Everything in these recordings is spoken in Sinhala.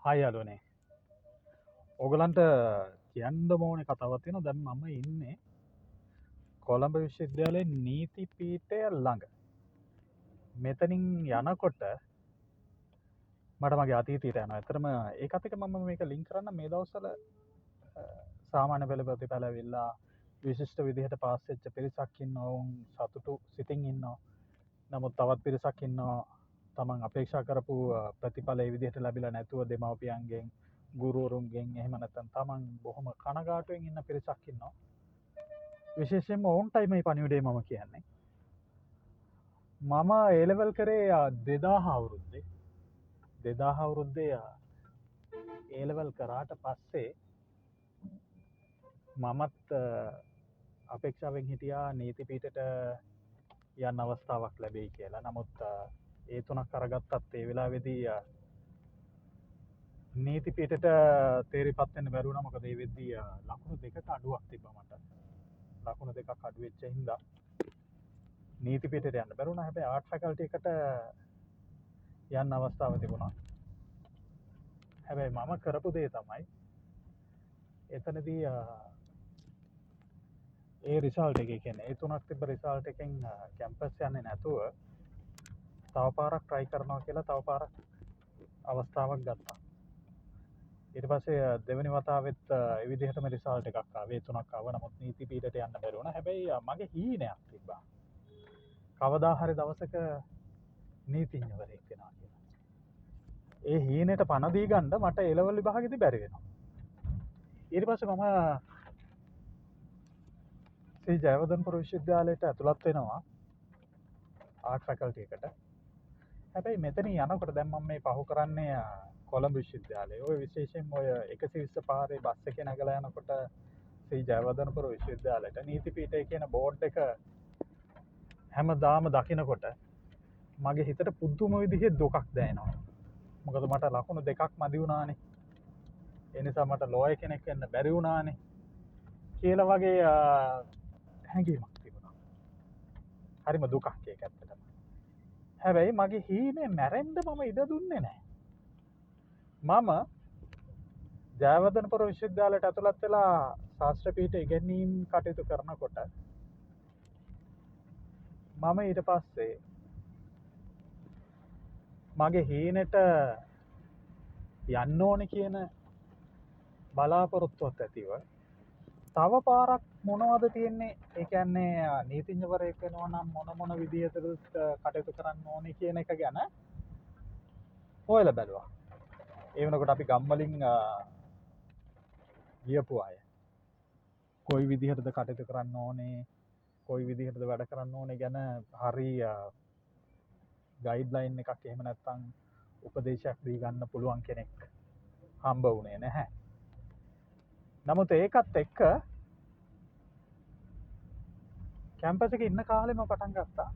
හයි යාළුවනේ. ඔයගලන්ට කියන්න ඕනේ කතාවක් තියෙනවා. දැන් මම ඉන්නේ කොළඹ විශ්වවිද්‍යාලයේ නීති පීඨය ළඟ. මෙතනින් යනකොට මට මගේ අතීතයට යනවා. ඇත්තටම ඒකත් එක්ක මම මේක ලින්ක් කරන්න මේ දවස්වල සාමාන්‍ය පෙළ ප්‍රතිඵල ඇවිල්ලා විශිෂ්ට විදිහට පාස් වෙච්ච පිරිසක් ඉන්නවා. ඔවුන් සතුටු සිතින් ඉන්නවා. නමුත් තවත් පිරිසක් ඉන්නවා තමන් අපේක්ෂා කරපු ප්‍රතිඵල ඒ විදිහට ලැබිලා නැතුව දෙමව්පියන්ගෙන් ගුරුවරුන්ගෙන් එහෙම නැත්නම් තමන් බොහොම කනගාටුවෙන් ඉන්න පිරිසක් ඉන්නවා. විශේෂයෙන්ම ඔවුන්ටයි මේ පණිවිඩය මම කියන්නේ. මම A level කරේ 2000 අවුරුද්දේ 2000 අවුරුද්දේ A level කරාට පස්සේ මමත් අපේක්ෂාවෙන් හිටියා නීති පීඨයට යන්න අවස්ථාවක් ලැබෙයි කියලා. නමුත් ඒ තුනක් අරගත්තත් ඒ වෙලාවේදී නීති පීඨයට තේරිපත් වෙන්න බැරි වුණා. මොකද ඒ වෙද්දී ලකුණු දෙකක අඩුවක් තිබ්බා මට. ලකුණු දෙකක් අඩු වෙච්ච හින්දා නීති පීඨයට යන්න බැරි වුණා. හැබැයි ආර්ට් ෆැකල්ටි එකට යන්න අවස්ථාව තිබුණා. හැබැයි මම කරපු දේ තමයි එතනදී ඒ රිසල්ට් එකේ කියන්නේ ඒ තුනක් තිබ්බ රිසල්ට් එකෙන් කැම්පස් යන්නේ නැතුව තව පාරක් try කරනවා කියලා තව පාරක් අවස්ථාවක් ගත්තා. ඊට පස්සේ දෙවෙනි වතාවෙත් ඒ විදිහටම රිසල්ට් එකක් ආවේ. තුනක් ආවා. නමුත් නීති පීඨයට යන්න බැරි වුණා. හැබැයි මගේ හීනයක් තිබ්බා. කවදා හරි දවසක නීතිඥවරයෙක් වෙනවා කියලා. ඒ හීනෙට පණ දී ගන්න මට A level විභාගෙදි බැරි වෙනවා. ඊට පස්සේ මම ශ්‍රී ජයවර්ධනපුර විශ්වවිද්‍යාලයට ඇතුළත් වෙනවා ආර්ට් ෆැකල්ටි එකට. හැබැයි මෙතන යනකොට දැන් මම මේ පහු කරන්නේ කොළඹ විශ්වවිද්‍යාලයේ. ඔය විශේෂයෙන් ඔය 120 පාරේ බස් එකේ නැගලා යනකොට ශ්‍රී ජයවර්ධනපුර විශ්වවිද්‍යාලයට නීති පීඨය කියන බෝඩ් එක හැමදාම දකිනකොට මගේ හිතට පුදුම විදිහේ දුකක් දැනෙනවා. මොකද මට ලකුණු දෙකක් මදි වුණානේ. ඒ නිසා මට ලෝය කෙනෙක් වෙන්න බැරි වුණානේ කියලා වගේ හැඟීමක් තිබුණා. හරිම දුකක් ඒක ඇත්තටම. හැබැයි මගේ හීනේ මැරෙන්න මම ඉඩ දුන්නේ නැහැ. මම ජයවර්ධනපුර විශ්වවිද්‍යාලයට ඇතුළත් වෙලා ශාස්ත්‍ර පීඨ ඉගෙනීම් කටයුතු කරනකොට මම ඊට පස්සේ මගේ හීනෙට යන්න ඕනේ කියන බලාපොරොත්තුවත් ඇතිව තව පාරක් මොනවද තියෙන්නේ? ඒ කියන්නේ නීතිඥවරයෙක් වෙනවා නම් මොන විදිහටද කටයුතු කරන්න ඕනේ කියන එක ගැන හොයලා බැලුවා. ඒ වෙනකොට අපි ගම්වලින් ගියපු අය කොයි විදිහටද කටයුතු කරන්න ඕනේ, කොයි විදිහටද වැඩ කරන්න ඕනේ ගැන හරි ගයිඩ්ලයින් එකක් එහෙම නැත්නම් උපදේශයක් දී ගන්න පුළුවන් කෙනෙක් හම්බ වුණේ නැහැ. නමුත් ඒකත් එක්ක කැම්පස් එකේ ඉන්න කාලෙම පටන් ගත්තා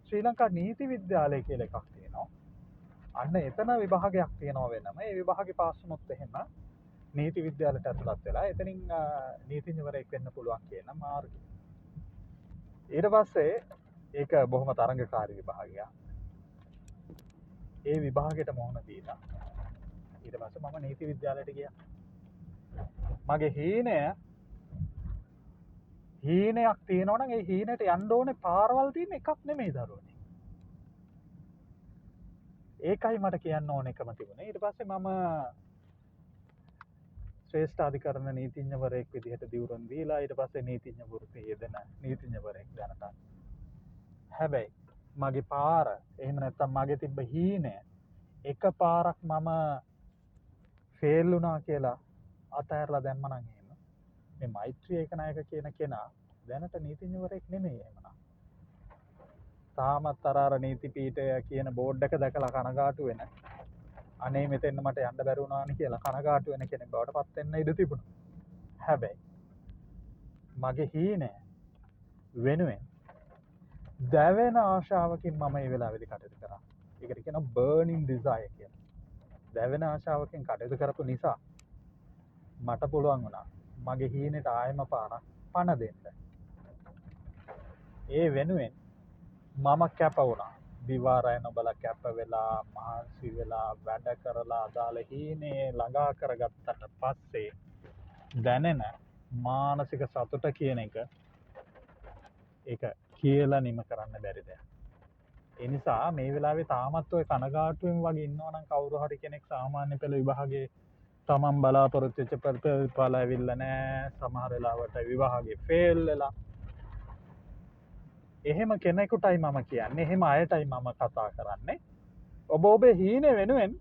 ශ්‍රී ලංකා නීති විද්‍යාලය කියලා එකක් තියෙනවා. අන්න එතන විභාගයක් තියෙනවා වෙනම. ඒ විභාගේ පාස් වුණොත් එහෙම නීති විද්‍යාලයට ඇතුළත් වෙලා එතනින් නීතිඥවරයෙක් වෙන්න පුළුවන් කියන මාර්ගය. ඊට පස්සේ ඒක බොහොම තරඟකාරී විභාගයක්. ඒ විභාගයට මොහොන දීලා ඊට පස්සේ මම නීති විද්‍යාලයට ගියා. මගේ හීනයක් තියෙනවා නම් ඒ හීනෙට යන්න ඕනේ පාරවල් තියෙන එකක් නෙමෙයි දරුවනේ. ඒකයි මට කියන්න ඕන එකම තිබුණේ. ඊට පස්සේ මම ශ්‍රේෂ්ඨ අධිකරණ නීතිඥවරයෙක් විදිහට දිවුරන් දීලා ඊට පස්සේ නීතිඥ වෘත්තියේ යෙදෙන නීතිඥවරයෙක් දැනට. හැබැයි මගේ පාර එහෙම නැත්නම් මගේ තිබ්බ හීනය එක පාරක් මම ෆේල් වුණා කියලා අතහැරලා දැම්ම නම් එහෙම මේ මෛත්‍රී ඒකනායක කියන කෙනා දැනට නීතිඥවරයෙක් නෙමෙයි එහෙමනම්. තාමත් අර නීති පීඨය කියන බෝඩ් එක දැකලා කනගාටු වෙන අනේ මෙතෙන් මට යන්න බැරි වුණානේ කියලා කනගාටු වෙන කෙනෙක් බවට පත් වෙන්න ඉඩ තිබුණා. හැබැයි මගේ හීනය වෙනුවෙන් දැවෙන ආශාවකින් මම මේ වෙලාවේදී කටයුතු කරා. ඒකට කියනවා බර්නින් ඩිසයර් කියලා. දැවෙන ආශාවකින් කටයුතු කරපු නිසා මට පුළුවන් වුණා මගේ හීනෙට ආයෙම පාරක් පණ දෙන්න. ඒ වෙනුවෙන් මම කැප වුණා. දිවාරය නොබලා කැප වෙලා මහන්සි වෙලා වැඩ කරලා අදාළ හීනේ ළඟා කරගත්තට පස්සේ දැනෙන මානසික සතුට කියන එක ඒක කියලා නිම කරන්න බැරි දෙයක්. ඒ නිසා මේ වෙලාවේ තාමත් ඔය කනගාටුවෙන් වගේ ඉන්නවා නම් කවුරු හරි කෙනෙක් සාමාන්‍ය පෙළ විභාගේ තමන් බලාපොරොත්තු වෙච්ච ප්‍රතිඵල ඇවිල්ලා නැහැ, සමහර වෙලාවට විභාගේ ෆේල් වෙලා, එහෙම කෙනෙකුටයි මම කියන්නේ, එහෙම අයටයි මම කතා කරන්නේ. ඔබ ඔබේ හීනේ වෙනුවෙන්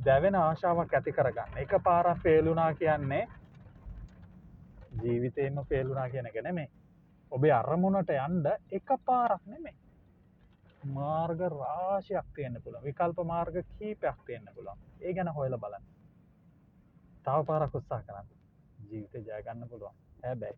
දැවෙන ආශාවක් ඇති කරගන්න. එකපාරක් ෆේල් වුණා කියන්නේ ජීවිතේම ෆේල් වුණා කියන එක නෙමෙයි. ඔබේ අරමුණට යන්න එකපාරක් නෙමෙයි. මාර්ග රාශියක් තියෙන්න පුළුවන්. විකල්ප මාර්ග කීපයක් තියෙන්න පුළුවන්. ඒ ගැන හොයලා බලන්න. තව පාරක් උත්සාහ කරන්න. ජීවිතේ ජය ගන්න පුළුවන්. හැබැයි